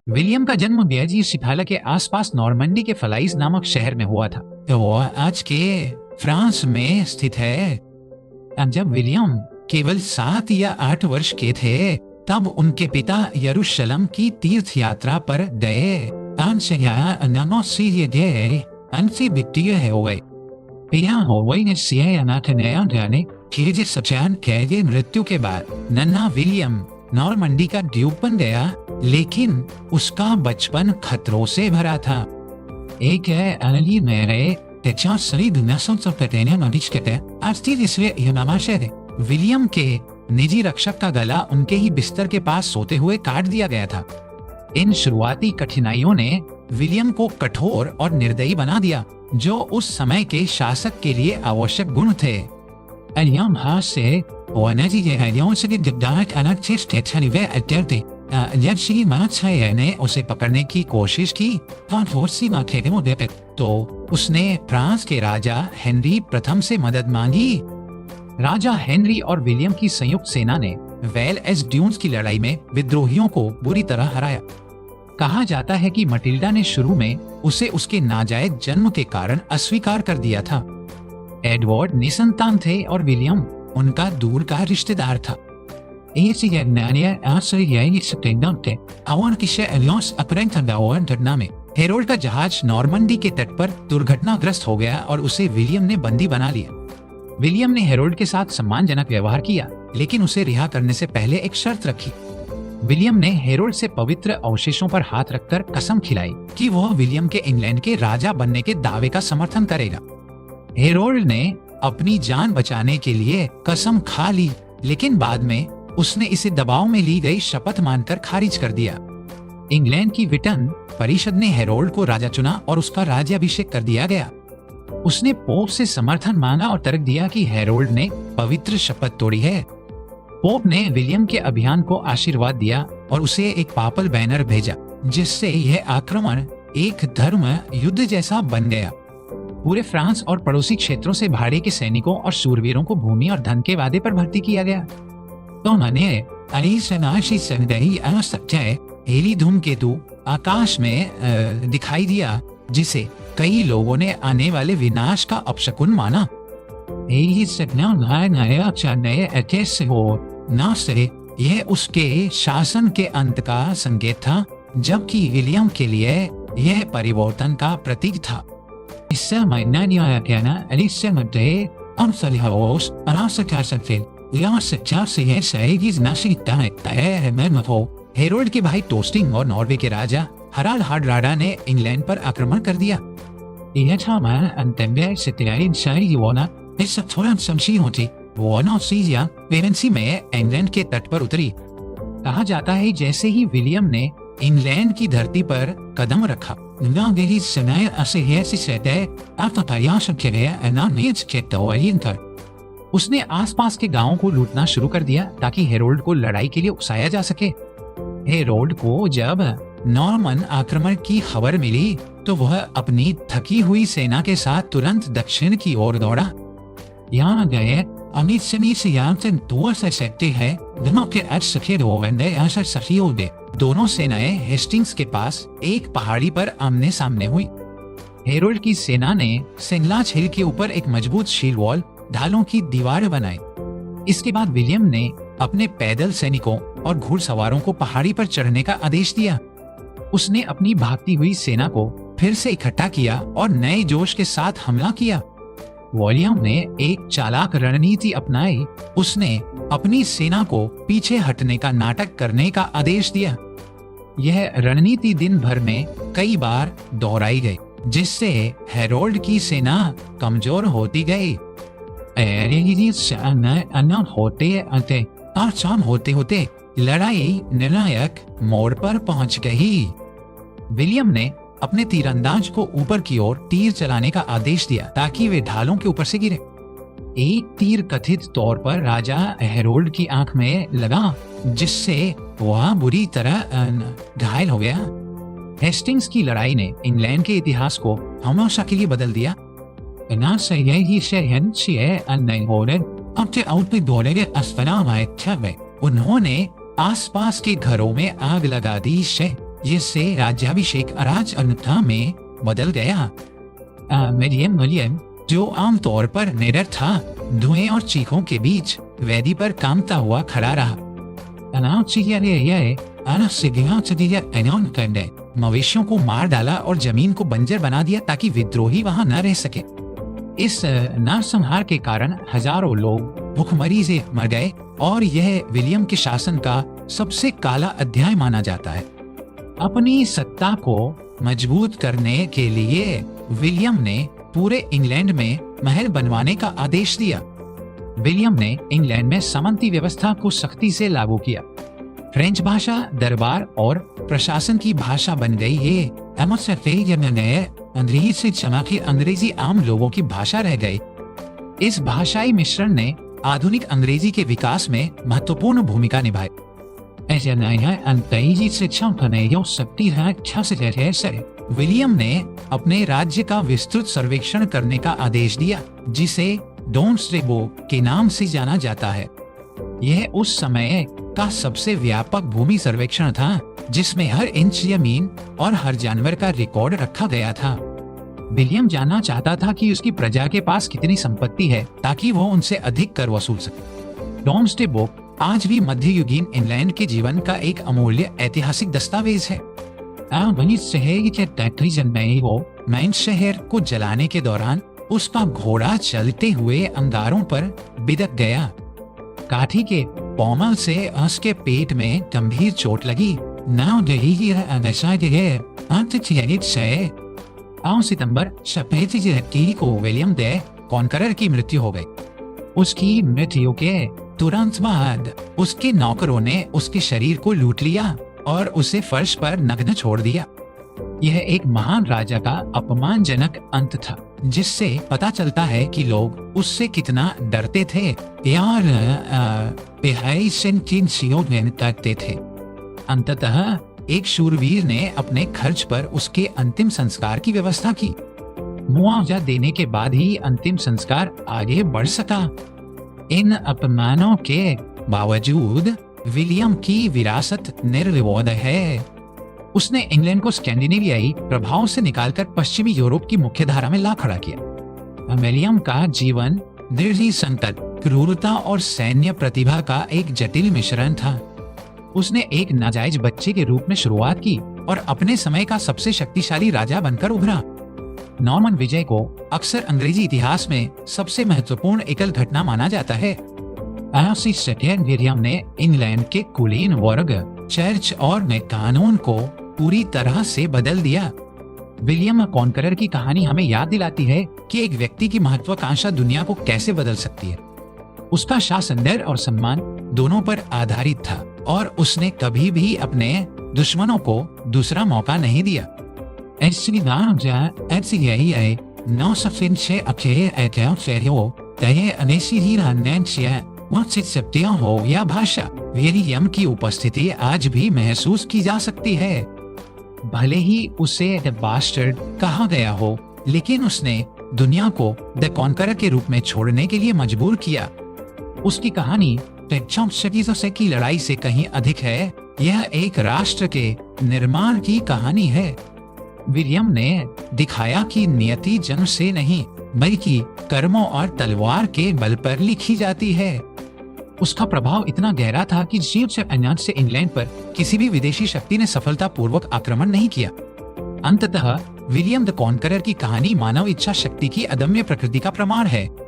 William का जन्म Belgium शिफाला के आसपास नॉर्मंडी के फलाइस नामक शहर में हुआ था, वो आज के फ्रांस में स्थित है। जब विलियम केवल 7 या 8 वर्ष के थे, तब उनके पिता यरूशलेम की तीर्थ यात्रा पर गए। मृत्यु के बाद नन्हा विलियम नॉर्मंडी का ड्यूक बन गया, लेकिन उसका बचपन खतरों से भरा था। एक अली मेरे विलियम के निजी रक्षक का गला उनके ही बिस्तर के पास सोते हुए काट दिया गया था। इन शुरुआती कठिनाइयों ने विलियम को कठोर और निर्दयी बना दिया, जो उस समय के शासक के लिए आवश्यक गुण थे। ने उसे पकड़ने की कोशिश की, तो उसने फ्रांस के राजा हेनरी प्रथम से मदद मांगी। राजा हेनरी और विलियम की संयुक्त सेना ने वेल एस ड्यून्स की लड़ाई में विद्रोहियों को बुरी तरह हराया। कहा जाता है कि मटिल्डा ने शुरू में उसे उसके नाजायज जन्म के कारण अस्वीकार कर दिया था। एडवर्ड निसंतान थे और विलियम उनका दूर का रिश्तेदार था। हेरोल्ड का जहाज नॉर्मंडी के तट पर दुर्घटनाग्रस्त हो गया और उसे विलियम ने बंदी बना लिया। विलियम ने हेरोल्ड के साथ सम्मानजनक व्यवहार किया, लेकिन उसे रिहा करने से पहले एक शर्त रखी। विलियम ने हेरोल्ड से पवित्र अवशेषों पर हाथ रखकर कसम खिलाई कि वह विलियम के इंग्लैंड के राजा बनने के दावे का समर्थन करेगा। हेरोल्ड ने अपनी जान बचाने के लिए कसम खा ली, लेकिन बाद में उसने इसे दबाव में ली गई शपथ मानकर खारिज कर दिया। इंग्लैंड की विटन परिषद ने हेरोल्ड को राजा चुना और उसका राज्याभिषेक कर दिया गया। उसने पोप से समर्थन मांगा और तर्क दिया कि हेरोल्ड ने पवित्र शपथ तोड़ी है। पोप ने विलियम के अभियान को आशीर्वाद दिया और उसे एक पापल बैनर भेजा, जिससे यह आक्रमण एक धर्म युद्ध जैसा बन गया। पूरे फ्रांस और पड़ोसी क्षेत्रों से भाड़े के सैनिकों और शूरवीरों को भूमि और धन के वादे पर भर्ती किया गया। तो हेली धूमकेतु आकाश में दिखाई दिया, जिसे कई लोगों ने आने वाले विनाश का अपशकुन माना। यह उसके शासन के अंत का संकेत था, जबकि विलियम के लिए यह परिवर्तन का प्रतीक था। हेरोल्ड के भाई टोस्टिंग और नॉर्वे के राजा हराल्ड हार्डराडा ने इंग्लैंड पर आक्रमण कर दिया। में इंग्लैंड के तट पर उतरी। कहा जाता है जैसे ही विलियम ने इंग्लैंड की धरती पर कदम रखा, उसने आसपास के गांवों को लूटना शुरू कर दिया ताकि हेरोल्ड को लड़ाई के लिए उकसाया जा सके। हेरोल्ड को जब नॉर्मन आक्रमण की खबर मिली, तो वह अपनी थकी हुई सेना के साथ तुरंत दक्षिण की ओर दौड़ा। यहाँ गए दोनों सेनाएं हेस्टिंग्स के पास एक पहाड़ी पर आमने सामने हुई। हेरोल्ड की सेना ने सेंगलाच हिल के ऊपर एक मजबूत शील्ड वॉल, ढालों की दीवार बनाई। इसके बाद विलियम ने अपने पैदल सैनिकों और घुड़सवारों को पहाड़ी पर चढ़ने का आदेश दिया। उसने अपनी भागती हुई सेना को फिर से इकट्ठा किया और नए जोश के साथ हमला किया। विलियम ने एक चालाक रणनीति अपनाई। उसने अपनी सेना को पीछे हटने का नाटक करने का आदेश दिया। यह रणनीति दिन भर में कई बार दोहराई गई, जिससे हेरोल्ड की सेना कमजोर होती गई। होते होते लड़ाई निर्णायक मोड़ पर पहुंच गई। विलियम ने अपने तीरंदाज को ऊपर की ओर तीर चलाने का आदेश दिया ताकि वे ढालों के ऊपर से गिरे। एक तीर कथित तौर पर राजा हेरोल्ड की आंख में लगा, जिससे वह बुरी तरह घायल हो गया। हेस्टिंग्स की लड़ाई ने इंग्लैंड के इतिहास को हमेशा के लिए बदल दिया। उन्होंने आसपास के घरों में आग लगा दी, जिससे राज्याभिषेक राजअनुता में बदल गया। विलियम, जो आमतौर पर निडर था, धुएं और चीखों के बीच वेदी पर कांपता हुआ खड़ा रहा। मवेशियों को मार डाला और जमीन को बंजर बना दिया ताकि विद्रोही वहां न रह सके। इस नरसंहार के कारण हजारों लोग भूखमरी से मर गए और यह विलियम के शासन का सबसे काला अध्याय माना जाता है। अपनी सत्ता को मजबूत करने के लिए विलियम ने पूरे इंग्लैंड में महल बनवाने का आदेश दिया। विलियम ने इंग्लैंड में सामंती व्यवस्था को सख्ती से लागू किया। फ्रेंच भाषा दरबार और प्रशासन की भाषा बन गई। ये अंग्रेजी से चमकी अंग्रेजी आम लोगों की भाषा रह गई। इस भाषाई मिश्रण ने आधुनिक अंग्रेजी के विकास में महत्वपूर्ण भूमिका निभाई। विलियम ने अपने राज्य का विस्तृत सर्वेक्षण करने का आदेश दिया, जिसे डोम्सडे के नाम से जाना जाता है। यह उस समय का सबसे व्यापक भूमि सर्वेक्षण था, जिसमें हर इंच जमीन और हर जानवर का रिकॉर्ड रखा गया था। विलियम जानना चाहता था कि उसकी प्रजा के पास कितनी संपत्ति है, ताकि वो उनसे अधिक कर वसूल सके। डोम्सडे बुक आज भी मध्ययुगीन इंग्लैंड के जीवन का एक अमूल्य ऐतिहासिक दस्तावेज है। मैन शहर को जलाने के दौरान उसका घोड़ा चलते हुए अंगारों पर बिदक गया। काठी के पोमल से उसके पेट में गंभीर चोट लगी। सितंबर को विलियम द कॉन्करर की मृत्यु हो गई। उसकी मृत्यु के तुरंत बाद उसके नौकरों ने उसके शरीर को लूट लिया और उसे फर्श पर नग्न छोड़ दिया। यह एक महान राजा का अपमानजनक अंत था, जिससे पता चलता है कि लोग उससे कितना डरते थे यार करते थे। अंततः एक शूरवीर ने अपने खर्च पर उसके अंतिम संस्कार की व्यवस्था की। मुआवजा देने के बाद ही अंतिम संस्कार आगे बढ़ सका। इन अपमानों के बावजूद विलियम की विरासत निर्विवाद है। उसने इंग्लैंड को स्कैंडिनेवियाई प्रभाव से निकालकर पश्चिमी यूरोप की मुख्यधारा में ला खड़ा किया। विलियम का जीवन दृढ़ संकट, क्रूरता और सैन्य प्रतिभा का एक जटिल मिश्रण था। उसने एक नाजायज बच्चे के रूप में शुरुआत की और अपने समय का सबसे शक्तिशाली राजा बनकर उभरा। नॉर्मन विजय को अक्सर अंग्रेजी इतिहास में सबसे महत्वपूर्ण एकल घटना माना जाता है। विलियम ने इंग्लैंड के कुलीन वर्ग, चर्च और कानून को पूरी तरह से बदल दिया। विलियम कॉन्करर की कहानी हमें याद दिलाती है कि एक व्यक्ति की महत्वाकांक्षा दुनिया को कैसे बदल सकती है। उसका शासन डर और सम्मान दोनों पर आधारित था और उसने कभी भी अपने दुश्मनों को दूसरा मौका नहीं दिया। हो या भाषा, विलियम की उपस्थिति आज भी महसूस की जा सकती है। भले ही उसे द बास्टर्ड कहा गया हो, लेकिन उसने दुनिया को द कॉन्करर के रूप में छोड़ने के लिए मजबूर किया। उसकी कहानी की लड़ाई से कहीं अधिक है। यह एक राष्ट्र के निर्माण की कहानी है। विलियम ने दिखाया कि नियति जन्म से नहीं, बल्कि कर्मों और तलवार के बल पर लिखी जाती है। उसका प्रभाव इतना गहरा था कि से इंग्लैंड पर किसी भी विदेशी शक्ति ने सफलतापूर्वक आक्रमण नहीं किया। अंततः विलियम द कॉन्करर की कहानी मानव इच्छा शक्ति की अदम्य प्रकृति का प्रमाण है।